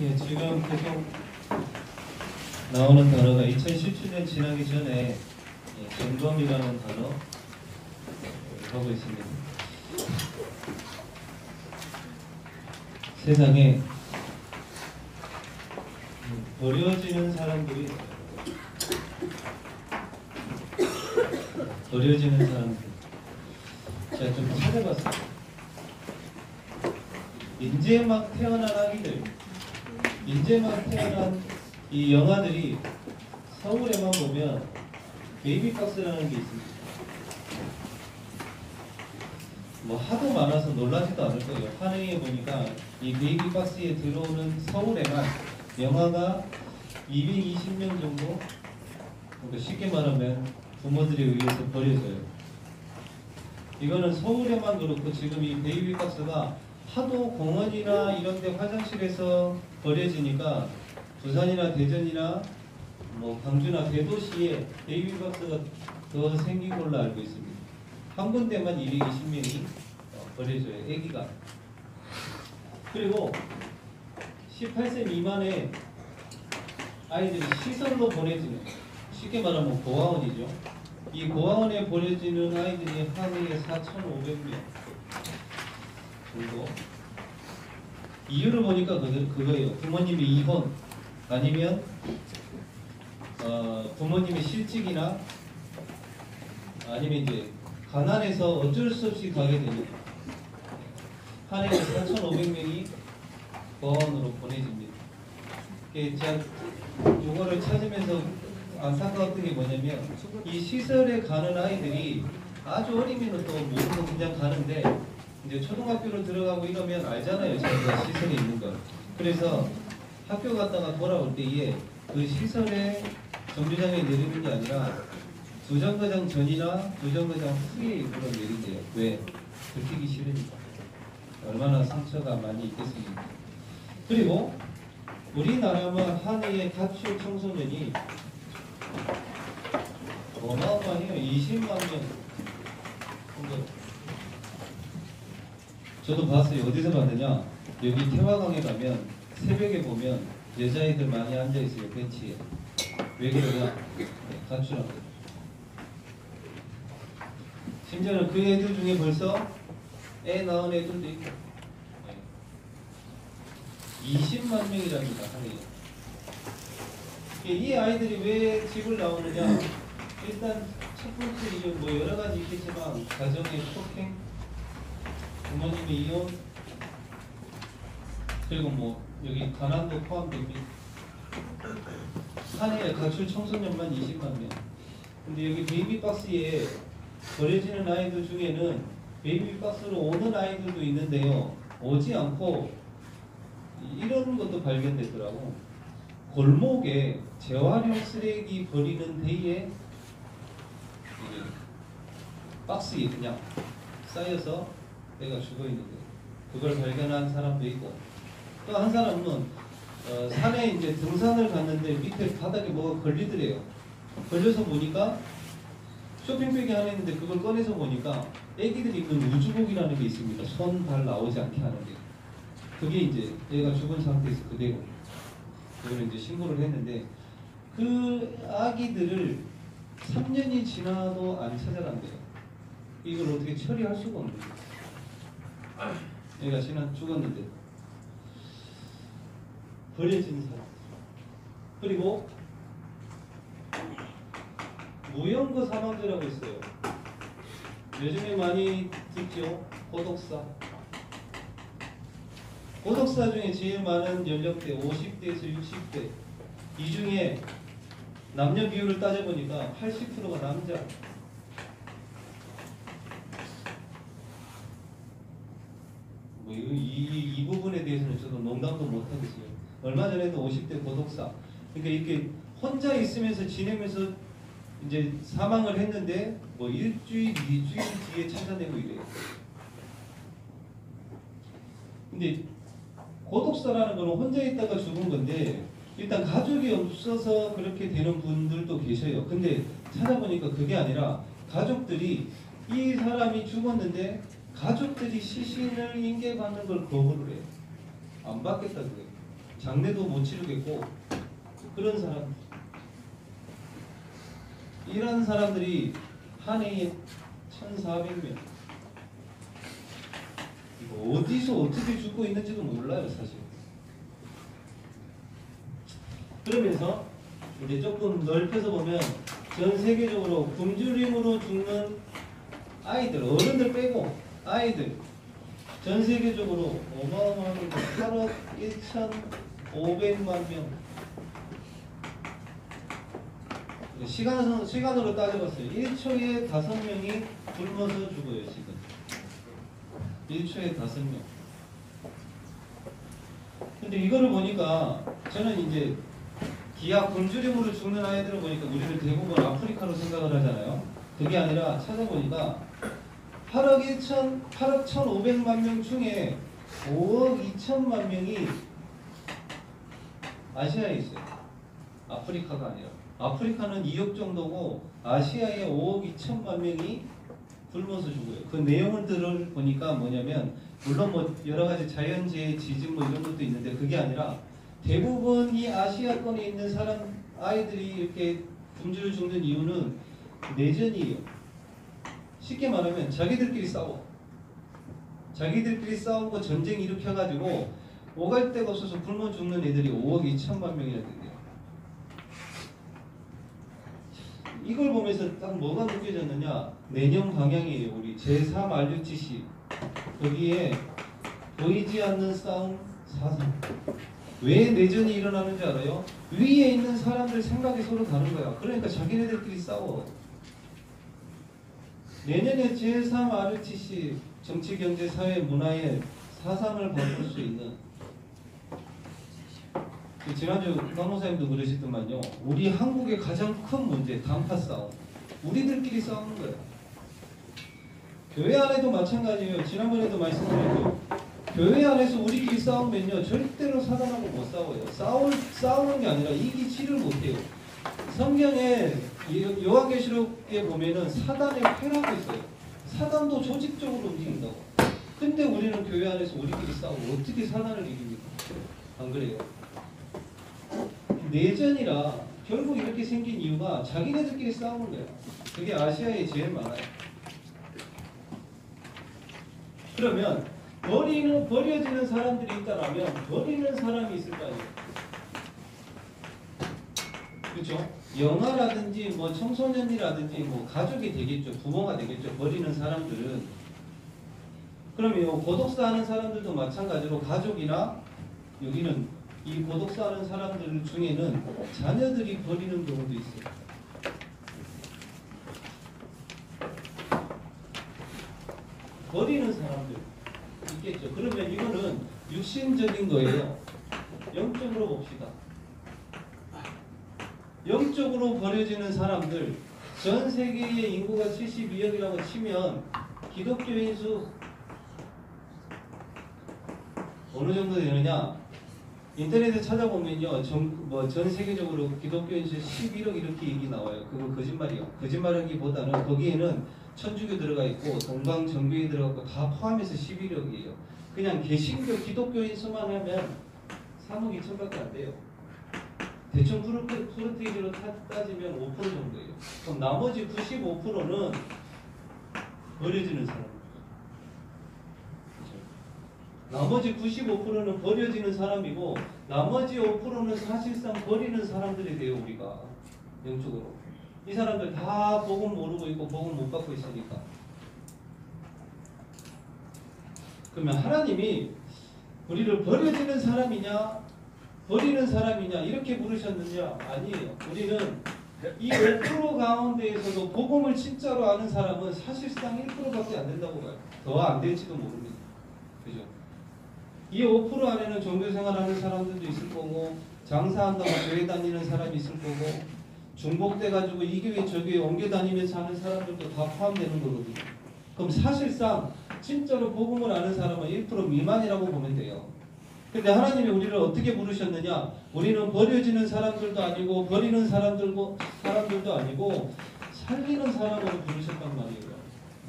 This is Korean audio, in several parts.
예, 지금 계속 나오는 단어가 2017년 지나기 전에 점검이라는 단어 하고 있습니다. 세상에 버려지는 사람들이 버려지는 사람들. 제가 좀 찾아봤어요. 이제 막 태어난 아기들, 이제 막 태어난 이 영아들이 서울에만 보면 베이비박스라는 게 있습니다. 뭐 하도 많아서 놀라지도 않을 거예요. 한해에 보니까 이 베이비박스에 들어오는 서울에만 영아가 220명 정도, 그러니까 쉽게 말하면 부모들에 의해서 버려져요. 이거는 서울에만 그렇고 지금 이 베이비박스가 하도 공원이나 이런 데 화장실에서 버려지니까 부산이나 대전이나 뭐 광주나 대도시에 베이비박스가 더 생긴 걸로 알고 있습니다. 한 군데만 220명이 버려져요. 아기가. 그리고 18세 미만의 아이들이 시설로 보내지는, 쉽게 말하면 고아원이죠. 이 고아원에 보내지는 아이들이 한 해에 4,500명 정도. 이유를 보니까 그거예요. 부모님이 이혼 아니면 부모님이 실직이나 아니면 이제 가난해서 어쩔 수 없이 가게 됩니다. 한 해에 4,500명이 고아원으로 보내집니다. 제가 이거를 찾으면서 안타까웠던 게 뭐냐면 이 시설에 가는 아이들이 아주 어리면 또 모르고 그냥 가는데 이제 초등학교로 들어가고 이러면 알잖아요. 자기가 시설에 있는 걸. 그래서 학교 갔다가 돌아올 때에 그 시설에 정류장에 내리는 게 아니라 두 정거장 전이나 두 정거장 후에 그런 내린대요. 왜? 들키기 싫으니까. 얼마나 상처가 많이 있겠습니까? 그리고 우리나라만 한 해에 가출 청소년이 어마어마해요. 20만 명. 저도 봤어요. 어디서 봤느냐? 여기 태화강에 가면 새벽에 보면 여자애들 많이 앉아있어요. 벤치에. 왜 그러냐? 가출한 거예요. 심지어는 그 애들 중에 벌써 애 낳은 애들도 있고 20만 명이랍니다. 한 해에. 이 아이들이 왜 집을 나오느냐? 일단 첫 번째 이유 뭐 여러 가지 있겠지만 가정의 폭행, 부모님의 이혼, 그리고 뭐 여기 가난도 포함됩니다. 한 해에 가출 청소년만 20만 명. 근데 여기 베이비박스에 버려지는 아이들 중에는 베이비박스로 오는 아이들도 있는데요. 오지 않고 이런 것도 발견됐더라고. 골목에 재활용 쓰레기 버리는 데에 박스에 그냥 쌓여서 애가 죽어 있는데 그걸 발견한 사람도 있고, 또 한 사람은 산에 이제 등산을 갔는데 밑에 바닥에 뭐가 걸리더래요. 걸려서 보니까 쇼핑백이 하나 있는데 그걸 꺼내서 보니까 애기들이 입는 우주복이라는 게 있습니다. 손, 발 나오지 않게 하는 게. 그게 이제 애가 죽은 상태에서 그대로. 그걸 이제 신고를 했는데 그 아기들을 3년이 지나도 안 찾아간대요. 이걸 어떻게 처리할 수가 없는 거예요. 애가 죽었는데. 버려진 사람. 그리고 무연고 사망자라고 있어요. 요즘에 많이 듣죠. 고독사. 고독사 중에 제일 많은 연령대 50대에서 60대. 이 중에 남녀 비율을 따져보니까 80%가 남자. 뭐 이 부분에 대해서는 저도 농담도 못하겠어요. 얼마 전에도 50대 고독사. 그러니까 이렇게 혼자 있으면서 지내면서 이제 사망을 했는데 뭐 일주일, 2주일 뒤에 찾아내고 이래요. 근데 고독사라는 건 혼자 있다가 죽은 건데 일단 가족이 없어서 그렇게 되는 분들도 계셔요. 근데 찾아보니까 그게 아니라 가족들이 이 사람이 죽었는데 가족들이 시신을 인계받는 걸 거부를 해요. 안 받겠다 그래요. 장례도 못 치르겠고 그런 사람, 이런 사람들이 한 해에 1,400명. 이거 어디서 어떻게 죽고 있는지도 몰라요, 사실. 그러면서 이제 조금 넓혀서 보면 전 세계적으로 굶주림으로 죽는 아이들, 어른들 빼고 아이들 전 세계적으로 어마어마한 8억 1,500만 명. 시간으로 따져봤어요. 1초에 5명이 굶어서 죽어요, 지금. 1초에 5명. 근데 이거를 보니까 저는 이제 기아 굶주림으로 죽는 아이들을 보니까 우리는 대부분 아프리카로 생각을 하잖아요. 그게 아니라 찾아보니까 8억 1,500만 명 중에 5억 2천만 명이 아시아에 있어요. 아프리카가 아니라. 아프리카는 2억 정도고 아시아에 5억 2천만 명이 굶어서 죽어요. 그 내용들을 보니까 뭐냐면 물론 뭐 여러 가지 자연재해, 지진 뭐 이런 것도 있는데 그게 아니라 대부분 이 아시아권에 있는 사람 아이들이 이렇게 굶주려 죽는 이유는 내전이에요. 쉽게 말하면 자기들끼리 싸워. 자기들끼리 싸우고 전쟁 일으켜가지고 오갈 데가 없어서 굶어 죽는 애들이 5억 2천만 명이나 된대요. 이걸 보면서 딱 뭐가 느껴졌느냐? 내년 방향이에요. 우리 제3 RUTC 거기에 보이지 않는 싸움 4.3. 왜 내전이 일어나는 줄 알아요? 위에 있는 사람들 생각이 서로 다른 거야. 그러니까 자기네들끼리 싸워. 내년에 제3 RUTC 정치, 경제, 사회, 문화의 사상을 바꿀 수 있는, 지난주 강호사님도 그러시더만요. 우리 한국의 가장 큰 문제, 단파 싸움. 우리들끼리 싸우는 거예요. 교회 안에도 마찬가지예요. 지난번에도 말씀드렸죠. 교회 안에서 우리끼리 싸우면요, 절대로 사단하고 못 싸워요. 싸우는 게 아니라 이기지를 못해요. 성경에 요한계시록에 보면은 사단의 패라고 있어요. 사단도 조직적으로 움직인다고. 근데 우리는 교회 안에서 우리끼리 싸우고 어떻게 사단을 이깁니까? 안 그래요? 내전이라 결국 이렇게 생긴 이유가 자기네들끼리 싸우는 거예요. 그게 아시아에 제일 많아요. 그러면 버려지는 사람들이 있다라면 버리는 사람이 있을 거 아니에요. 그렇죠? 영아라든지 뭐 청소년이라든지 뭐 가족이 되겠죠. 부모가 되겠죠. 버리는 사람들은. 그러면 고독사 하는 사람들도 마찬가지로 가족이나 여기는 이 고독사 하는 사람들 중에는 자녀들이 버리는 경우도 있어요. 버리는 사람들 있겠죠. 그러면 이거는 육신적인 거예요. 영적으로 봅시다. 영적으로 버려지는 사람들, 전 세계의 인구가 72억이라고 치면 기독교인 수 어느 정도 되느냐? 인터넷에 찾아보면요, 전 세계적으로 기독교인 수 11억 이렇게 얘기 나와요. 그거 거짓말이요. 거짓말하기보다는 거기에는 천주교 들어가 있고 동방 정교회 들어가고 다 포함해서 11억이에요. 그냥 개신교 기독교인 수만 하면 3억 2천밖에 안 돼요. 대충 프로테이지로 따지면 5% 정도예요. 그럼 나머지 95%는 버려지는 사람. 그렇죠? 나머지 95%는 버려지는 사람이고 나머지 5%는 사실상 버리는 사람들이 돼요. 우리가 영적으로. 이 사람들 다 복음 모르고 있고 복음 못 받고 있으니까. 그러면 하나님이 우리를 버려지는 사람이냐 버리는 사람이냐 이렇게 부르셨느냐? 아니에요. 우리는 이 5% 가운데에서도 복음을 진짜로 아는 사람은 사실상 1%밖에 안 된다고 봐요. 더 안 될지도 모릅니다. 그죠? 이 5% 안에는 종교생활하는 사람들도 있을 거고 장사한다고 교회 다니는 사람이 있을 거고 중복돼가지고 이 교회 저 교회 옮겨 다니면서 하는 사람들도 다 포함되는 거거든요. 그럼 사실상 진짜로 복음을 아는 사람은 1% 미만이라고 보면 돼요. 근데 하나님이 우리를 어떻게 부르셨느냐? 우리는 버려지는 사람들도 아니고 버리는 사람들도 아니고 살리는 사람으로 부르셨단 말이에요.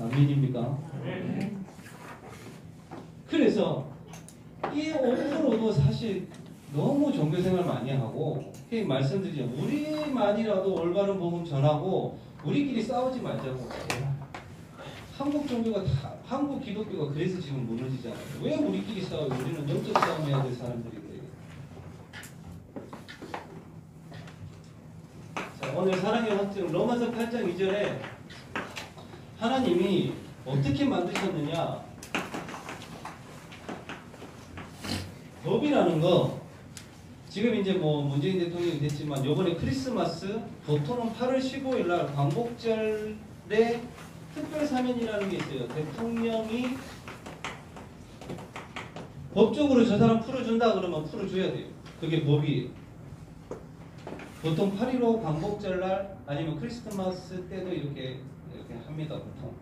아멘입니까? 그래서 이 5%도 사실 너무 종교생활 많이 하고 말씀드리죠. 우리만이라도 올바른 복음 전하고 우리끼리 싸우지 말자고. 한국 종교가 다 한국 기독교가 그래서 지금 무너지잖아요. 왜 우리끼리 싸워요? 우리는 영적 싸움해야 될 사람들인데. 자, 오늘 사랑의 확증 로마서 8장 2절에 하나님이 어떻게 만드셨느냐? 법이라는 거 지금 이제 뭐 문재인 대통령이 됐지만 요번에 크리스마스 보통은 8월 15일 날 광복절에 특별 사면이라는 게 있어요. 대통령이 법적으로 저 사람 풀어준다 그러면 풀어줘야 돼요. 그게 법이에요. 보통 8.15 광복절날 아니면 크리스마스 때도 이렇게 합니다. 보통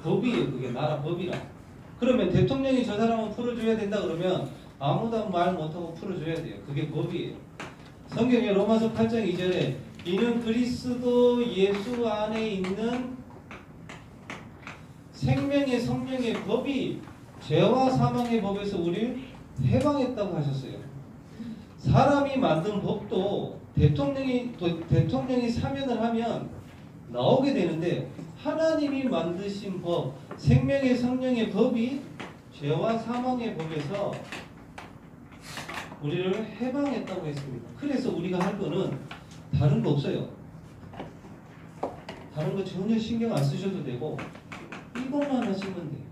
법이에요. 그게 나라 법이라. 그러면 대통령이 저 사람은 풀어줘야 된다 그러면 아무도 말 못하고 풀어줘야 돼요. 그게 법이에요. 성경에 로마서 8장 2절에 이는 그리스도 예수 안에 있는 생명의 성령의 법이 죄와 사망의 법에서 우리를 해방했다고 하셨어요. 사람이 만든 법도 대통령이 사면을 하면 나오게 되는데 하나님이 만드신 법, 생명의 성령의 법이 죄와 사망의 법에서 우리를 해방했다고 했습니다. 그래서 우리가 할 거는 다른 거 없어요. 다른 거 전혀 신경 안 쓰셔도 되고 이것만 하시면 돼요.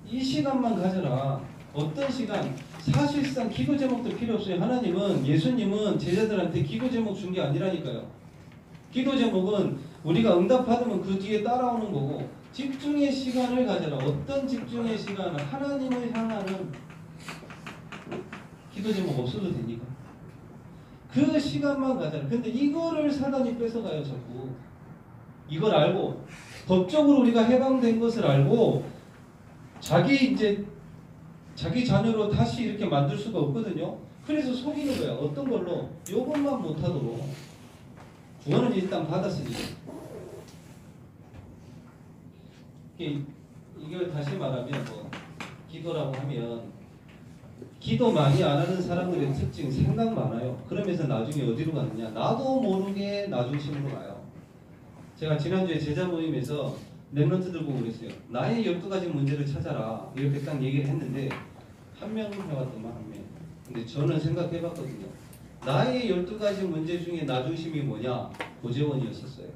이 시간만 가져라. 어떤 시간? 사실상 기도 제목도 필요 없어요. 하나님은 예수님은 제자들한테 기도 제목 준 게 아니라니까요. 기도 제목은 우리가 응답받으면 그 뒤에 따라오는 거고 집중의 시간을 가져라. 어떤 집중의 시간? 하나님을 향하는 기도 제목 없어도 되니까. 그 시간만 가져라. 근데 이거를 사단이 뺏어가요. 자꾸. 이걸 알고 법적으로 우리가 해방된 것을 알고 자기 자녀로 다시 이렇게 만들 수가 없거든요. 그래서 속이는 거야. 어떤 걸로? 요것만 못하도록. 구원은 일단 받았으니까. 이걸 다시 말하면 뭐 기도라고 하면 기도 많이 안 하는 사람들의 특징 생각 많아요. 그러면서 나중에 어디로 가느냐? 나도 모르게 나중심으로 가요. 제가 지난주에 제자 모임에서 랩런트 들고 그랬어요. 나의 12가지 문제를 찾아라. 이렇게 딱 얘기를 했는데 한 명 해왔더만 한 명. 근데 저는 생각해봤거든요. 나의 12가지 문제 중에 나중심이 뭐냐? 고재원이었었어요.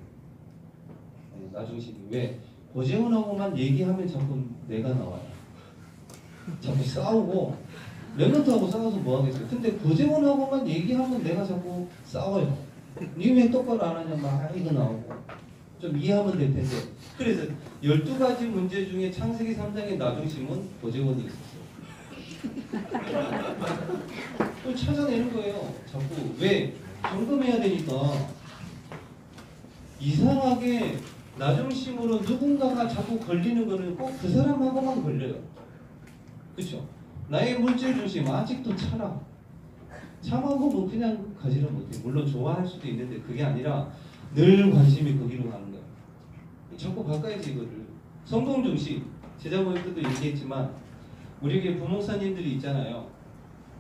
나중심이. 왜? 고재원하고만 얘기하면 자꾸 내가 나와요. 자꾸 싸우고 랩런트하고 싸워서 뭐 하겠어요. 근데 고재원하고만 얘기하면 내가 자꾸 싸워요. 니 왜 똑바로 안 하냐? 막 이거 나오고. 좀 이해하면 될 텐데. 그래서 12가지 문제 중에 창세기 3장의 나중심은 고재원이 있었어요. 그걸 찾아내는 거예요. 자꾸. 왜? 점검해야 되니까. 이상하게 나중심으로 누군가가 자꾸 걸리는 거는 꼭 그 사람하고만 걸려요. 그렇죠? 나의 물질 중심 아직도 차라. 참하고 뭐 그냥 가지를 못해. 물론 좋아할 수도 있는데 그게 아니라 늘 관심이 거기로 가는 거야. 자꾸 바꿔야지 이거를. 성공 중심. 제자 모임 때도 얘기했지만 우리에게 부목사님들이 있잖아요.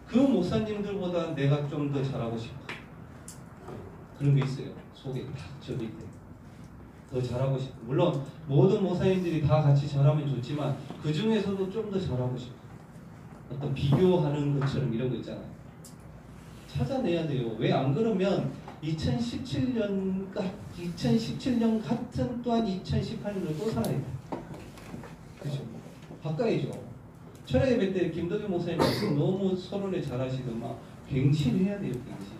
그 목사님들보다 내가 좀 더 잘하고 싶어. 그런 게 있어요. 속에 딱 저 밑에. 더 잘하고 싶어. 물론 모든 목사님들이 다 같이 잘하면 좋지만 그 중에서도 좀 더 잘하고 싶어. 어떤 비교하는 것처럼 이런 거 있잖아요. 찾아내야 돼요. 왜 안 그러면 2017년 같은 또한 2018년을 또 살아야 돼. 그죠? 바꿔야죠. 철회 예배 때 김덕현 목사님 너무 서론에 잘하시더만 갱신해야 돼요. 갱신.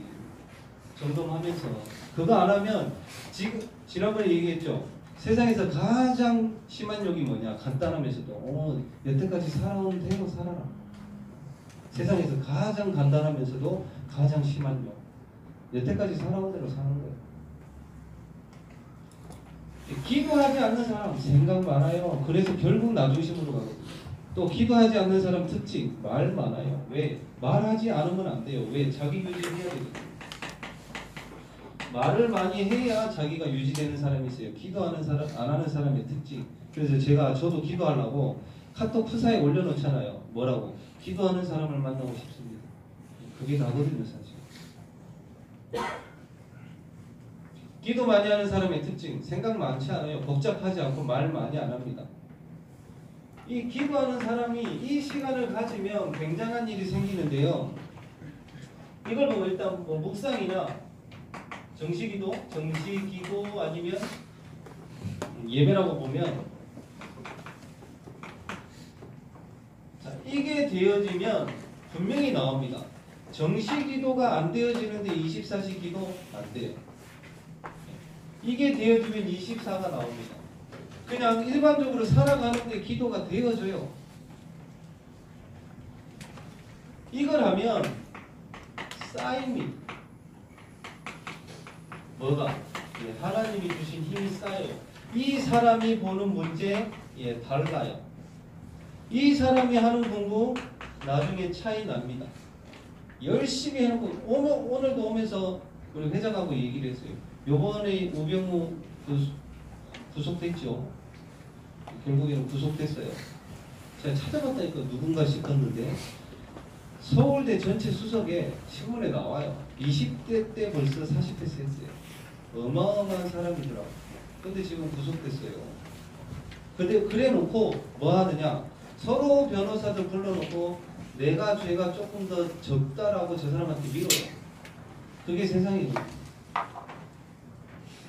점검하면서 그거 안 하면 지난번에 얘기했죠. 세상에서 가장 심한 욕이 뭐냐? 간단하면서도 여태까지 살아온 대로 살아라. 세상에서 가장 간단하면서도 가장 심한 욕. 여태까지 살아온 대로 사는 거예요. 기도하지 않는 사람 생각 많아요. 그래서 결국 나중심으로 가거든요. 또 기도하지 않는 사람 특징 말 많아요. 왜? 말하지 않으면 안 돼요. 왜? 자기 유지해야 되거든요. 말을 많이 해야 자기가 유지되는 사람이 있어요. 기도하는 사람, 안 하는 사람의 특징. 그래서 저도 기도하려고 카톡 프사에 올려놓잖아요. 뭐라고? 기도하는 사람을 만나고 싶습니다. 그게 다거든요, 사실. 기도 많이 하는 사람의 특징, 생각 많지 않아요. 복잡하지 않고 말 많이 안 합니다. 이 기도하는 사람이 이 시간을 가지면 굉장한 일이 생기는데요. 이걸 보고 일단 뭐 묵상이나 정시기도 아니면 예배라고 보면, 자, 이게 되어지면 분명히 나옵니다. 정시기도가 안 되어지는데 24시 기도 안 돼요. 이게 되어지면 24가 나옵니다. 그냥 일반적으로 살아가는데 기도가 되어져요. 이걸 하면 쌓입니다. 뭐가? 예, 하나님이 주신 힘이 쌓여요. 이 사람이 보는 문제 달라요. 이 사람이 하는 공부 나중에 차이 납니다. 열심히 해놓고 오늘도 오면서 우리 회장하고 얘기를 했어요. 요번에 우병우 구속됐죠. 결국에는 구속됐어요. 제가 찾아봤다니까 누군가 싶었는데 서울대 전체 수석에 신문에 나와요. 20대 때 벌써 40대에서 했어요. 어마어마한 사람이더라고요. 근데 지금 구속됐어요. 근데 그래 놓고 뭐 하느냐, 서로 변호사들 불러놓고 내가 죄가 조금 더 적다라고 저 사람한테 밀어요. 그게 세상이에요.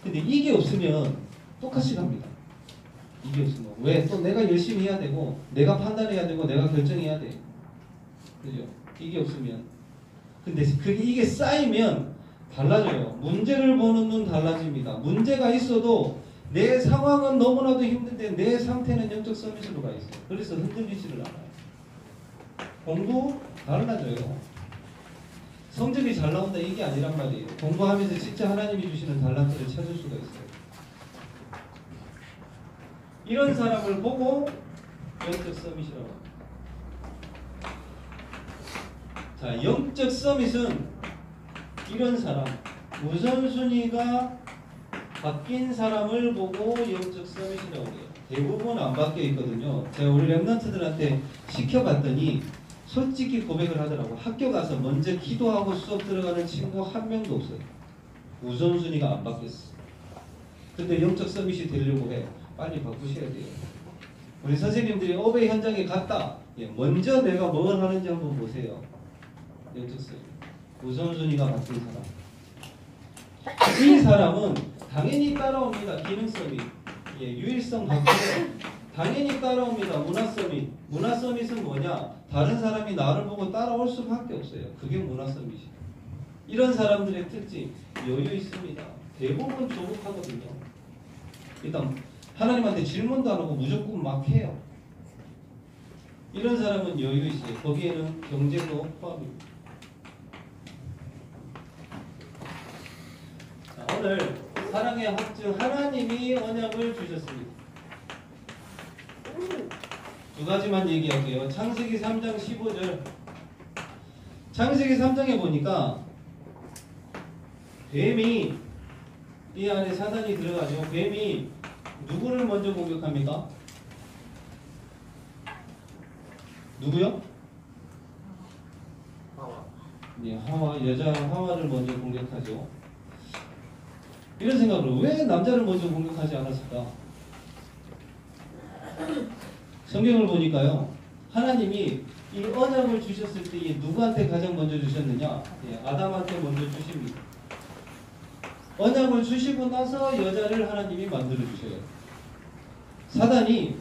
근데 이게 없으면 똑같이 갑니다. 이게 없으면. 왜? 또 내가 열심히 해야 되고 내가 판단해야 되고 내가 결정해야 돼. 그죠? 이게 없으면. 근데 이게 쌓이면 달라져요. 문제를 보는 눈 달라집니다. 문제가 있어도 내 상황은 너무나도 힘든데 내 상태는 영적 서밋으로 가 있어요. 그래서 흔들리지를 않아요. 공부 달라져요. 성적이 잘 나온다 이게 아니란 말이에요. 공부하면서 진짜 하나님이 주시는 달란트를 찾을 수가 있어요. 이런 사람을 보고 영적 서밋이라고 합니다. 자, 영적 서밋은 이런 사람, 우선순위가 바뀐 사람을 보고 영적 서밋이라고 해요. 대부분 안 바뀌어 있거든요. 제가 우리 랩런트들한테 시켜봤더니 솔직히 고백을 하더라고. 학교 가서 먼저 기도하고 수업 들어가는 친구 한 명도 없어요. 우선순위가 안 바뀌었어. 근데 영적 서밋이 되려고 해. 빨리 바꾸셔야 돼요. 우리 선생님들이 업의 현장에 갔다. 먼저 내가 뭘 하는지 한번 보세요. 영적 서밋. 우선순위가 바뀐 사람. 이 사람은 당연히 따라옵니다. 기능 서밋. 유일성 바뀌어요. 당연히 따라옵니다. 문화 서밋. 문화 서밋은 뭐냐? 다른 사람이 나를 보고 따라올 수밖에 없어요. 그게 문화 서밋이에요. 이런 사람들의 특징, 여유 있습니다. 대부분 조급하거든요. 일단 하나님한테 질문도 안 하고 무조건 막 해요. 이런 사람은 여유 있어요. 거기에는 경제도 포함입니다. 자, 오늘 사랑의 확증, 하나님이 언약을 주셨습니다. 두 가지만 얘기할게요. 창세기 3장 15절. 창세기 3장에 보니까 뱀이 이 안에 사단이 들어가죠. 뱀이 누구를 먼저 공격합니까? 누구요? 하와. 네, 하와, 여자 하와를 먼저 공격하죠. 이런 생각으로 왜 남자를 먼저 공격하지 않았을까? 성경을 보니까요, 하나님이 이 언약을 주셨을 때 누구한테 가장 먼저 주셨느냐? 아담한테 먼저 주십니다. 언약을 주시고 나서 여자를 하나님이 만들어 주셔요. 사단이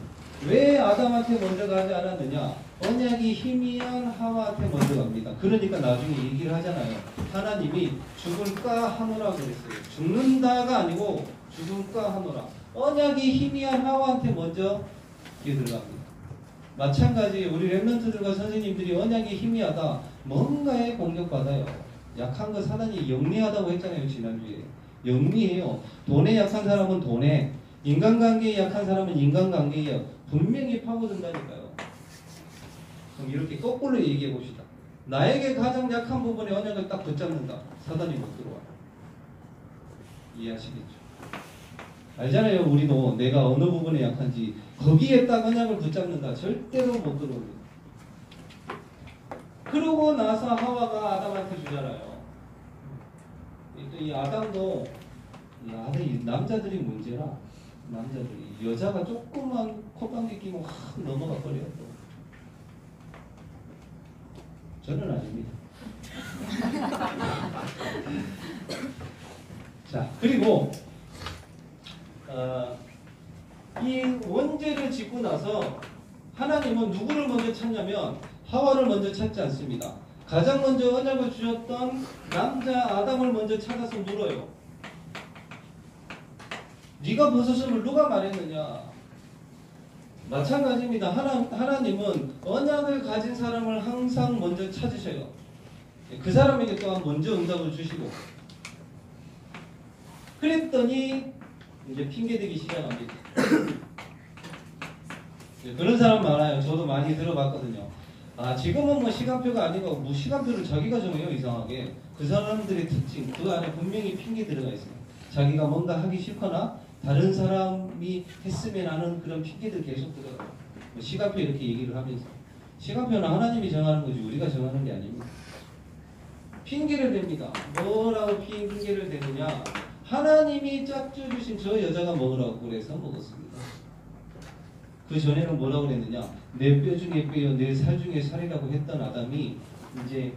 왜 아담한테 먼저 가지 않았느냐? 언약이 희미한 하와한테 먼저 갑니다. 그러니까 나중에 얘기를 하잖아요. 하나님이 죽을까 하노라 그랬어요. 죽는다가 아니고 죽을까 하노라. 언약이 희미한 하와한테 먼저 들어갑니다. 마찬가지 우리 랩런트들과 선생님들이 언약이 희미하다. 뭔가에 공격받아요. 약한 거 사단이 영리하다고 했잖아요. 지난주에. 영리해요. 돈에 약한 사람은 돈에, 인간관계에 약한 사람은 인간관계에 분명히 파고든다니까요. 그럼 이렇게 거꾸로 얘기해 봅시다. 나에게 가장 약한 부분에 언약을 딱 붙잡는다. 사단이 못 들어와. 이해하시겠죠? 알잖아요. 우리도 내가 어느 부분에 약한지 거기에 딱 언약을 붙잡는다. 절대로 못 들어옵니다. 그러고 나서 하와가 아담한테 주잖아요. 이 아담도 이 남자들이 문제라. 남자들이 여자가 조금만 콧방귀 끼면 확 넘어가 버려요. 저는 아닙니다. 자, 그리고 이 원죄를 짓고 나서 하나님은 누구를 먼저 찾냐면 하와를 먼저 찾지 않습니다. 가장 먼저 언약을 주셨던 남자 아담을 먼저 찾아서 물어요. 네가 벗었음을 누가 말했느냐? 마찬가지입니다. 하나님은 언약을 가진 사람을 항상 먼저 찾으셔요. 그 사람에게 또한 먼저 응답을 주시고. 그랬더니 이제 핑계대기 시작합니다. 그런 사람 많아요. 저도 많이 들어봤거든요. 지금은 뭐 시간표가 아니고 뭐 시간표를 자기가 정해요. 이상하게. 그 사람들의 특징, 그 안에 분명히 핑계 들어가 있어요. 자기가 뭔가 하기 싫거나 다른 사람이 했으면 하는 그런 핑계들 계속 들어가요. 뭐 시간표 이렇게 얘기를 하면서. 시간표는 하나님이 정하는 거지 우리가 정하는 게 아닙니다. 핑계를 댑니다. 뭐라고 핑계를 대느냐? 하나님이 짝져주신 저 여자가 먹으라고 그래서 먹었습니다. 그 전에는 뭐라고 그랬느냐? 내 뼈 중에 뼈요, 내 살 중에 살이라고 했던 아담이 이제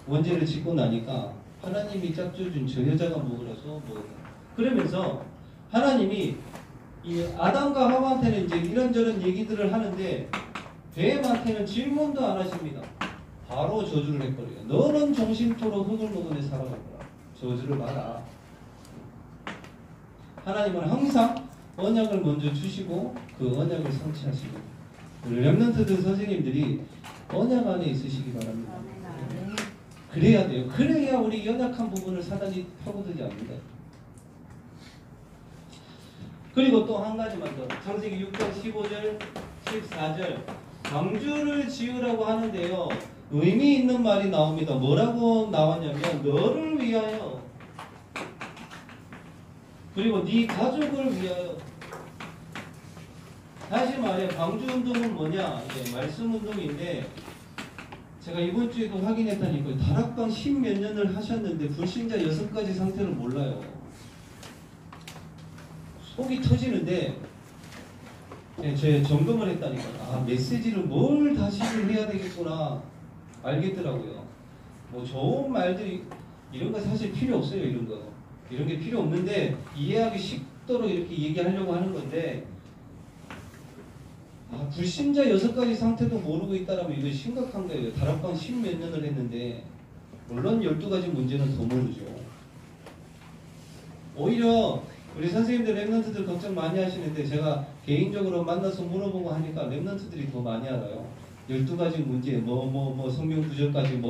원죄를 짓고 나니까 하나님이 짝져준 저 여자가 먹으라서 먹었다. 그러면서 하나님이 이 아담과 하와한테는 이제 이런저런 얘기들을 하는데 뱀한테는 질문도 안 하십니다. 바로 저주를 해버려요. 너는 정신토록 흙을 먹으며 살아갈 거라. 저주를 봐라. 하나님은 항상 언약을 먼저 주시고 그 언약을 성취하시고 우리 렘넌트들 선생님들이 언약 안에 있으시기 바랍니다. 그래야 돼요. 그래야 우리 연약한 부분을 사단이 파고들지 않는다. 그리고 또 한 가지만 더. 창세기 6장 15절 14절 방주를 지으라고 하는데요. 의미 있는 말이 나옵니다. 뭐라고 나왔냐면 너를 위하여 그리고 네 가족을 위하여. 다시 말해 방주운동은 뭐냐? 말씀운동인데 제가 이번 주에도 확인했다니까요. 다락방 10몇 년을 하셨는데 불신자 6가지 상태를 몰라요. 속이 터지는데 제가 점검을 했다니까요. 메시지를 뭘 다시 해야 되겠구나 알겠더라고요. 뭐 좋은 말들이 이런 거 사실 필요 없어요. 이런 게 필요 없는데 이해하기 쉽도록 이렇게 얘기하려고 하는 건데 불신자 6가지 상태도 모르고 있다라면 이거 심각한 거예요. 다락방 10몇 년을 했는데 물론 12가지 문제는 더 모르죠. 오히려 우리 선생님들 랩런트들 걱정 많이 하시는데 제가 개인적으로 만나서 물어보고 하니까 랩런트들이 더 많이 알아요. 12가지 문제 성명 구절까지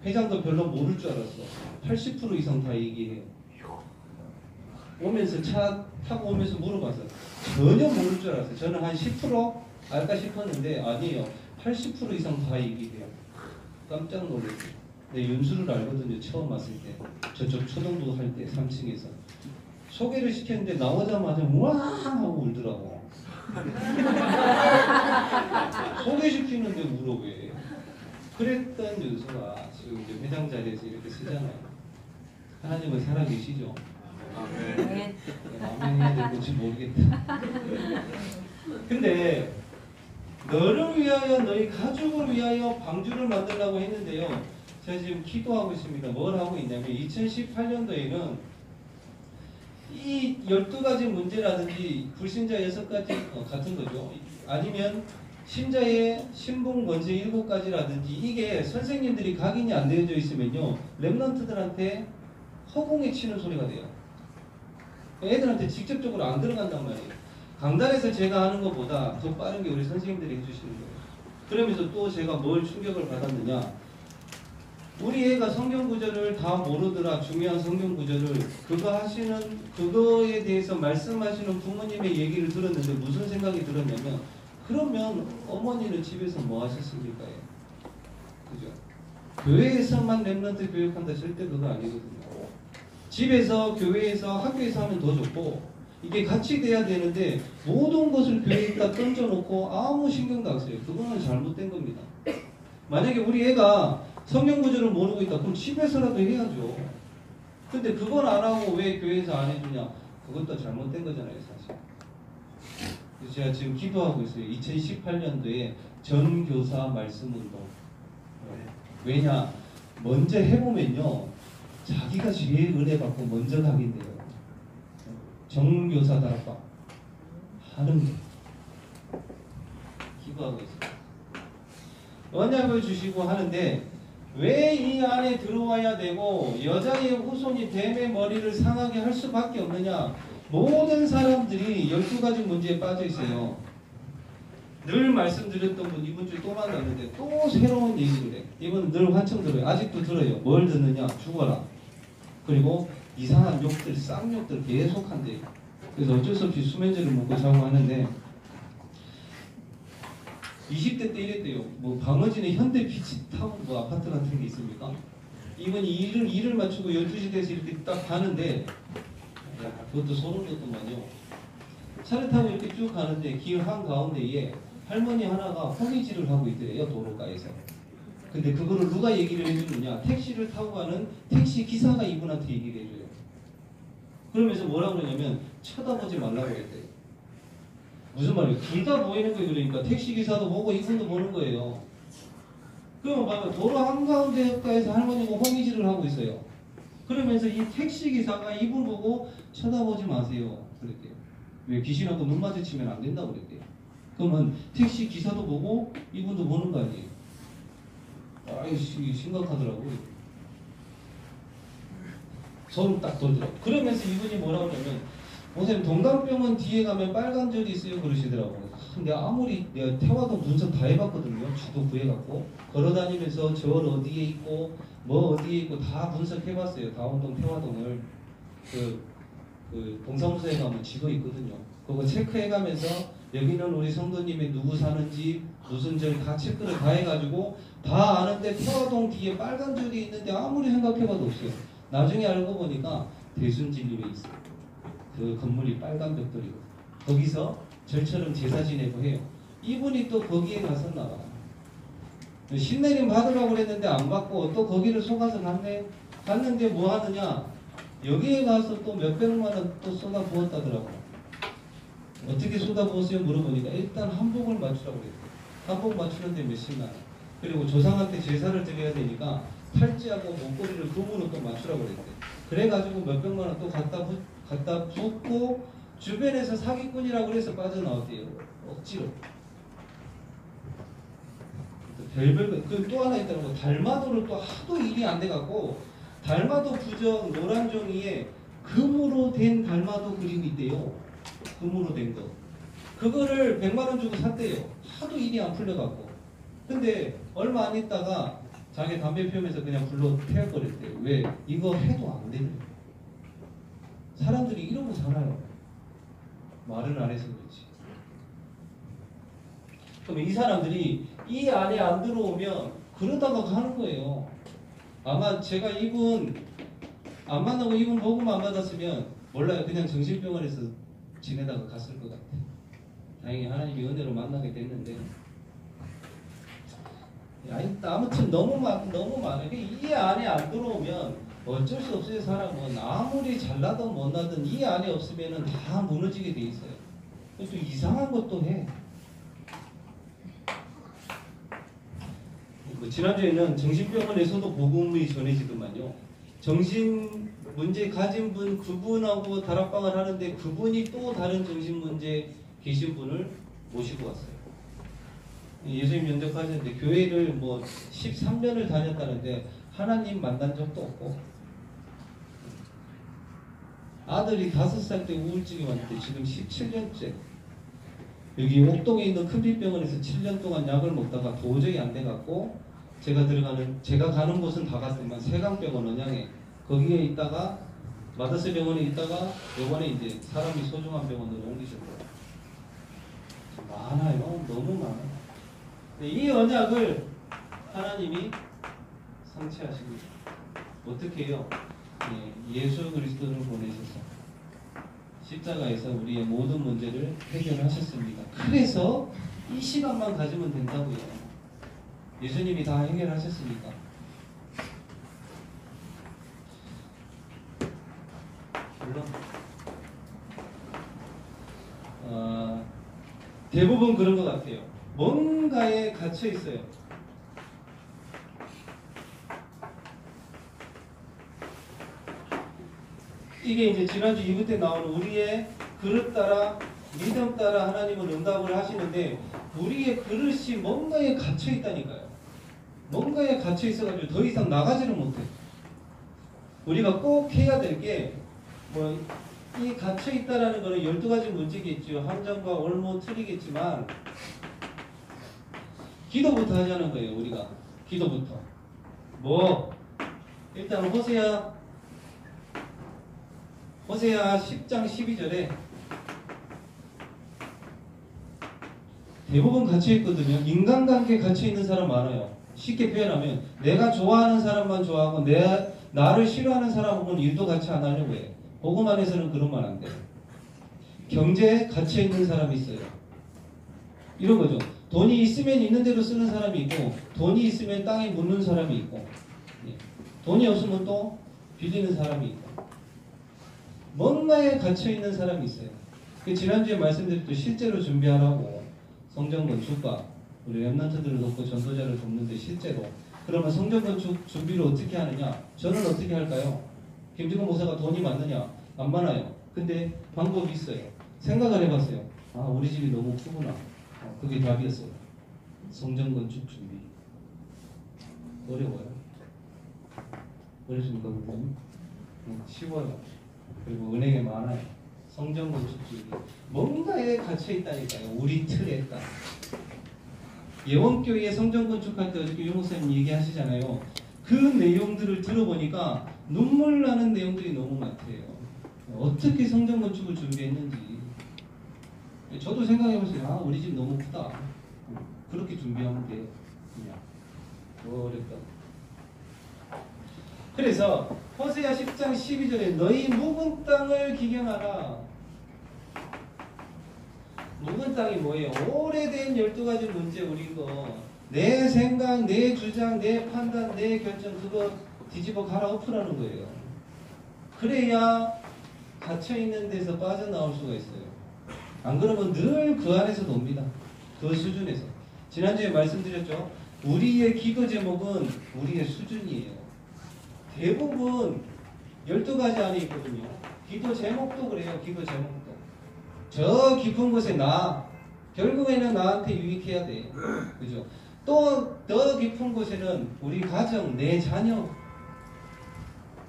회장도 별로 모를 줄 알았어. 80% 이상 다 얘기해요. 오면서 차 타고 오면서 물어봤어요. 전혀 모를 줄 알았어요. 저는 한 10% 알까 싶었는데 아니에요. 80% 이상 다 얘기해요. 깜짝 놀랐어요. 네, 윤수를 알거든요. 처음 왔을 때. 저쪽 초등부 할 때 3층에서. 소개를 시켰는데 나오자마자 우와 하고 울더라고. 소개시키는데 울어 왜. 그랬던 윤수가 지금 이제 회장 자리에서 이렇게 쓰잖아요. 하나님은 살아계시죠? 네. 아멘 해야 될지 모르겠다. 근데 너를 위하여 너희 가족을 위하여 방주를 만들라고 했는데요. 제가 지금 기도하고 있습니다. 뭘 하고 있냐면 2018년도에는 이 12가지 문제라든지 불신자 6가지 같은 거죠. 아니면 신자의 신분 권세 7가지라든지 이게 선생님들이 각인이 안 되어져 있으면요. 랩런트들한테 허공에 치는 소리가 돼요. 애들한테 직접적으로 안 들어간단 말이에요. 강단에서 제가 하는 것보다 더 빠른 게 우리 선생님들이 해주시는 거예요. 그러면서 또 제가 뭘 충격을 받았느냐. 우리 애가 성경 구절을 다 모르더라. 중요한 성경 구절을 그거에 대해서 말씀하시는 부모님의 얘기를 들었는데 무슨 생각이 들었냐면 그러면 어머니는 집에서 뭐 하셨습니까? 그죠? 교회에서만 랩런트 교육한다 절대 그거 아니거든요. 집에서, 교회에서, 학교에서 하면 더 좋고 이게 같이 돼야 되는데 모든 것을 교회에다 던져놓고 아무 신경도 안 써요. 그거는 잘못된 겁니다. 만약에 우리 애가 성경 구절을 모르고 있다. 그럼 집에서라도 해야죠. 근데 그건 안 하고 왜 교회에서 안 해주냐? 그것도 잘못된 거잖아요, 사실. 그래서 제가 지금 기도하고 있어요. 2018년도에 전교사 말씀 운동. 왜냐? 먼저 해보면요. 자기가 제일 은혜 받고 먼저 가게 돼요. 정교사다락방 하는 게. 기도하고 있어요. 언약을 주시고 하는데 왜 이 안에 들어와야 되고 여자의 후손이 뱀의 머리를 상하게 할 수밖에 없느냐? 모든 사람들이 12가지 문제에 빠져 있어요. 늘 말씀드렸던 분 이번 주에 또 만났는데 또 새로운 얘기를 해. 이분은 늘 환청 들어요. 아직도 들어요. 뭘 듣느냐? 죽어라. 그리고 이상한 욕들, 쌍욕들 계속 한대요. 그래서 어쩔 수 없이 수면제를 먹고 자고 하는데 20대 때 이랬대요. 뭐 방어진에 현대 피치타운 뭐 아파트 같은 게 있습니까? 이분이 일을 마치고 12시 돼서 이렇게 딱 가는데 그것도 소름 돋더만요. 차를 타고 이렇게 쭉 가는데 길 한가운데에 할머니 하나가 호미질을 하고 있더래요. 도로가에서. 근데 그거를 누가 얘기를 해주느냐? 택시를 타고 가는 택시 기사가 이분한테 얘기를 해줘요. 그러면서 뭐라고 그러냐면 쳐다보지 말라고 했대요. 무슨 말이에요? 둘 다 보이는 거예요. 그러니까 택시기사도 보고 이분도 보는 거예요. 그러면 봐요. 도로 한가운데에서 할머니가 호미질을 하고 있어요. 그러면서 이 택시기사가 이분 보고 쳐다보지 마세요. 그랬대요. 왜 귀신하고 눈 마주치면 안 된다고 그랬대요. 그러면 택시기사도 보고 이분도 보는 거 아니에요. 아이씨 심각하더라고요. 소름 딱 돋더라고요. 그러면서 이분이 뭐라고 하냐면 선생님 동강병원 뒤에 가면 빨간 절이 있어요 그러시더라고요. 근데 아무리 내가 태화동 분석 다 해봤거든요. 주도 구해갖고 걸어다니면서 절 어디에 있고 뭐 어디에 있고 다 분석해봤어요. 다운동 태화동을 그 동사무소에 가면 지도 있거든요. 그거 체크해가면서 여기는 우리 성도님이 누구 사는지 무슨 절 다 체크를 다 해가지고 다 아는데 태화동 뒤에 빨간 절이 있는데 아무리 생각해봐도 없어요. 나중에 알고 보니까 대순진림에 있어요. 그 건물이 빨간 벽돌이고 거기서 절처럼 제사 지내고 해요. 이분이 또 거기에 갔었나 봐. 신내림 받으라고 그랬는데 안 받고 또 거기를 속아서 갔는데 뭐 하느냐? 여기에 가서 또 몇백만 원 또 쏟아 부었다더라고. 어떻게 쏟아 부었어요? 물어보니까 일단 한복을 맞추라고 그랬어요. 한복 맞추는데 몇십만 원. 그리고 조상한테 제사를 드려야 되니까 팔찌하고 목걸이를 금으로 또 맞추라고 그랬대. 그래가지고 몇백만 원 또 갖다 붓고 주변에서 사기꾼이라고 해서 빠져나왔대요. 억지로. 별별 또 하나 있다는 거. 달마도를 또 하도 일이 안 돼갖고 달마도 부적 노란 종이에 금으로 된 달마도 그림이 있대요. 금으로 된 거. 그거를 100만 원 주고 샀대요. 하도 일이 안 풀려갖고. 근데 얼마 안 있다가 자기 담배 피우면서 그냥 불러 태워버렸대요. 왜? 이거 해도 안 되는 거예요. 사람들이 이러고 살아요. 말을 안 해서 그렇지. 그럼 이 사람들이 이 안에 안 들어오면 그러다가 가는 거예요. 아마 제가 이분 안 만나고 이분 복음 안 받았으면 몰라요. 그냥 정신병원에서 지내다가 갔을 것 같아요. 다행히 하나님이 은혜로 만나게 됐는데 아무튼 너무 많아요. 이 안에 안 들어오면 어쩔 수 없어요. 사람은 아무리 잘나든 못나든 이 안에 없으면 다 무너지게 돼 있어요. 또 이상한 것도 해. 지난주에는 정신병원에서도 복음이 전해지더만요. 정신 문제 가진 분 그분하고 다락방을 하는데 그분이 또 다른 정신 문제 계신 분을 모시고 왔어요. 예수님 면접하셨는데 교회를 뭐 13년을 다녔다는데 하나님 만난 적도 없고 아들이 5살 때 우울증이 왔는데 지금 17년째 여기 옥동에 있는 큰빛병원에서 7년 동안 약을 먹다가 도저히 안 돼갖고 제가 가는 곳은 다 갔지만 세강병원 언양에 거기에 있다가 마더스 병원에 있다가 요번에 이제 사람이 소중한 병원으로 옮기셨더라고요. 많아요. 너무 많아요. 이 언약을 하나님이 상체하십니다. 어떻게 해요? 예수 그리스도를 보내셔서 십자가에서 우리의 모든 문제를 해결하셨습니다. 그래서 이 시간만 가지면 된다고요. 예수님이 다 해결하셨으니까. 물론 대부분 그런 것 같아요. 뭔가에 갇혀 있어요. 이게 이제 지난주 2부 때 나오는 우리의 그릇 따라 믿음 따라 하나님은 응답을 하시는데 우리의 그릇이 뭔가에 갇혀 있다니까요. 뭔가에 갇혀 있어가지고 더 이상 나가지를 못해. 우리가 꼭 해야 될 게 뭐 이 갇혀 있다라는 거는 12가지 문제겠죠. 함정과 올무 틀이겠지만 기도부터 하자는 거예요. 우리가 기도부터 뭐 일단 호세아 10장 12절에 대부분 갇혀있거든요. 인간관계에 갇혀있는 사람 많아요. 쉽게 표현하면 내가 좋아하는 사람만 좋아하고 나를 싫어하는 사람은 일도 같이 안 하려고 해요. 그것만 해서는 그런 말 안 돼요. 경제에 갇혀있는 사람이 있어요. 이런 거죠. 돈이 있으면 있는 대로 쓰는 사람이 있고 돈이 있으면 땅에 묻는 사람이 있고 돈이 없으면 또 빌리는 사람이 있고 뭔가에 갇혀있는 사람이 있어요. 지난주에 말씀드렸듯 실제로 준비하라고 성전 건축과 우리 렘넌트들을 돕고 전도자를 돕는데 실제로 그러면 성전 건축 준비를 어떻게 하느냐? 저는 어떻게 할까요? 김진건 목사가 돈이 많느냐? 안 많아요. 근데 방법이 있어요. 생각을 해봤어요. 아 우리 집이 너무 크구나. 그게 답이었어요. 성전 건축 준비. 어려워요? 어렵습니까? 쉬워요. 그리고 은행에 많아요. 성전 건축 준비. 뭔가에 갇혀있다니까요. 우리 틀에 딱. 예원교회 성전 건축할 때 어저께 유 목사님 얘기하시잖아요. 그 내용들을 들어보니까 눈물 나는 내용들이 너무 많대요. 어떻게 성전 건축을 준비했는지 저도 생각해봤어요. 아 우리 집 너무 크다. 그렇게 준비하면 돼. 그냥 어렵다. 그래서 호세아 10장 12절에 너희 묵은 땅을 기경하라. 묵은 땅이 뭐예요? 오래된 12가지 문제 우리 이거 내 생각, 내 주장, 내 판단, 내 결정 그거 뒤집어 갈아엎으라는 거예요. 그래야 갇혀있는 데서 빠져나올 수가 있어요. 안 그러면 늘 그 안에서 놉니다. 그 수준에서. 지난주에 말씀드렸죠. 우리의 기도 제목은 우리의 수준이에요. 대부분 12가지 안에 있거든요. 기도 제목도 그래요. 기도 제목도. 저 깊은 곳에 결국에는 나한테 유익해야 돼. 그죠? 또 더 깊은 곳에는 우리 가정, 내 자녀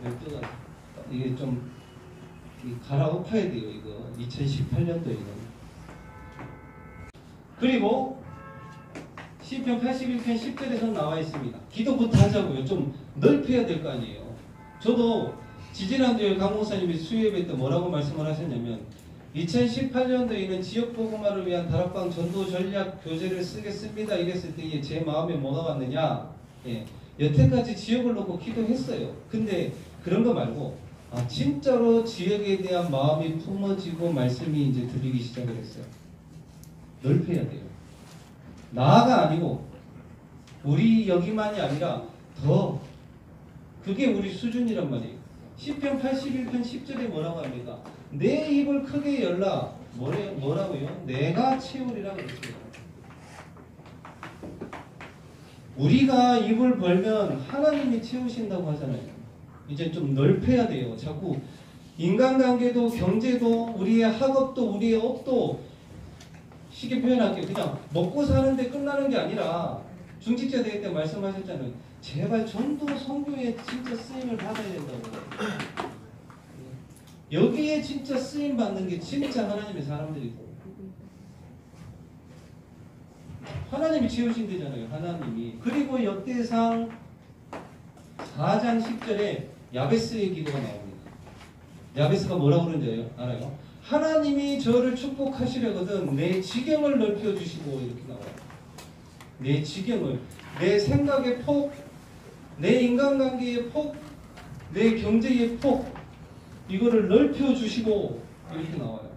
12가지. 이게 좀 갈아엎어야 돼요. 이거 2018년도 이거. 그리고 시편 81편 10절에서 나와 있습니다. 기도부터 하자고요. 좀 넓혀야 될 거 아니에요. 저도 지지난주에 강 목사님이 수요예배 때 뭐라고 말씀을 하셨냐면 2018년도에는 지역복음화를 위한 다락방 전도 전략 교재를 쓰겠습니다. 이랬을 때 제 마음에 뭐가 왔느냐. 여태까지 지역을 놓고 기도했어요. 근데 그런 거 말고 진짜로 지역에 대한 마음이 품어지고 말씀이 이제 들리기 시작을 했어요. 넓혀야 돼요. 나가 아니고 우리 여기만이 아니라 더 그게 우리 수준이란 말이에요. 시편 81편 10절에 뭐라고 합니까? 내 입을 크게 열라. 뭐라고요? 내가 채우리라 그랬어요. 우리가 입을 벌면 하나님이 채우신다고 하잖아요. 이제 좀 넓혀야 돼요. 자꾸 인간관계도 경제도 우리의 학업도 우리의 업도 쉽게 표현할게요. 그냥 먹고 사는데 끝나는 게 아니라 중직자 대회 때 말씀하셨잖아요. 제발 전도 선교에 진짜 쓰임을 받아야 된다고. 여기에 진짜 쓰임 받는 게 진짜 하나님의 사람들이고 하나님이 채우신대잖아요. 하나님이. 그리고 역대상 4장 10절에 야베스의 기도가 나옵니다. 야베스가 뭐라고 그러는지 알아요? 하나님이 저를 축복하시려거든 내 지경을 넓혀주시고 이렇게 나와요. 내 지경을, 내 생각의 폭, 내 인간관계의 폭, 내 경제의 폭 이거를 넓혀주시고 이렇게 나와요.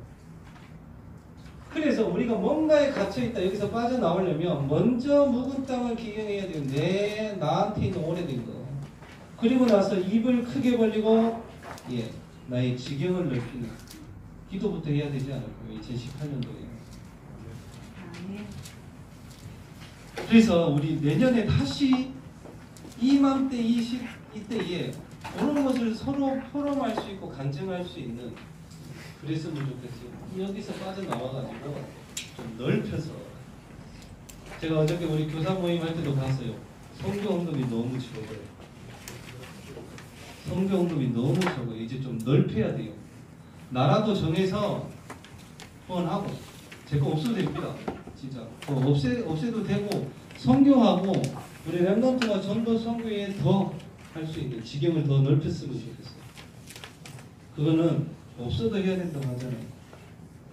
그래서 우리가 뭔가에 갇혀있다 여기서 빠져나오려면 먼저 묵은 땅을 기경해야 돼요. 나한테 있는 오래된 거. 그리고 나서 입을 크게 벌리고 나의 지경을 넓히는 기도부터 해야 되지 않을까요? 2018년도에. 그래서 우리 내년에 다시 이맘때 이때에 그런 것을 서로 포럼할 수 있고 간증할 수 있는 그랬으면 좋겠어요. 여기서 빠져나와가지고 좀 넓혀서 제가 어저께 우리 교사 모임 할 때도 봤어요. 선교 언급이 너무 적어요. 선교 언급이 너무 적어요. 이제 좀 넓혀야 돼요. 나라도 정해서 후원하고 제 거 없어도 됩니다. 진짜 없애도 되고 선교하고 우리 렘넌트가 전도 선교에 더 할 수 있는 지경을 더 넓혔으면 좋겠어요. 그거는 없어도 해야 된다고 하잖아요.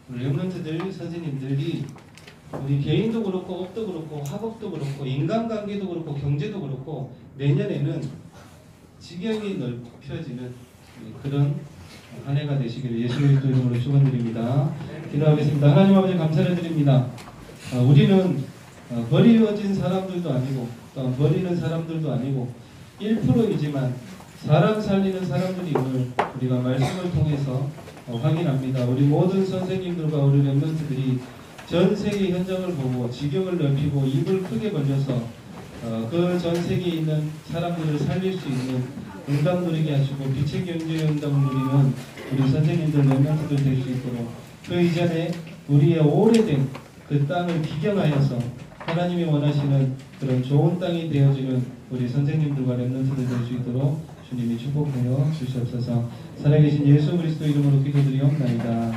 우리 렘넌트들 선생님들이 우리 개인도 그렇고 업도 그렇고 학업도 그렇고 인간관계도 그렇고 경제도 그렇고 내년에는 지경이 넓혀지는 그런 한 해가 되시기를 예수 그리스도 이름으로 축원드립니다. 기도하겠습니다. 하나님 아버지 감사를 드립니다. 우리는 버리어진 사람들도 아니고 또 버리는 사람들도 아니고 1%이지만 사람 살리는 사람들임을 우리가 말씀을 통해서 확인합니다. 우리 모든 선생님들과 우리 렘넌트들이 전 세계 현장을 보고 지경을 넓히고 입을 크게 벌려서 그 전 세계에 있는 사람들을 살릴 수 있는 응답 누리게 하시고 빛의 경제의 응답을 누리는 우리 선생님들 렘넌트들 될 수 있도록 그 이전에 우리의 오래된 그 땅을 기경하여서 하나님이 원하시는 그런 좋은 땅이 되어지는 우리 선생님들과 렘넌트들 될 수 있도록 주님이 축복하여 주시옵소서. 살아계신 예수 그리스도 이름으로 기도드리옵나이다.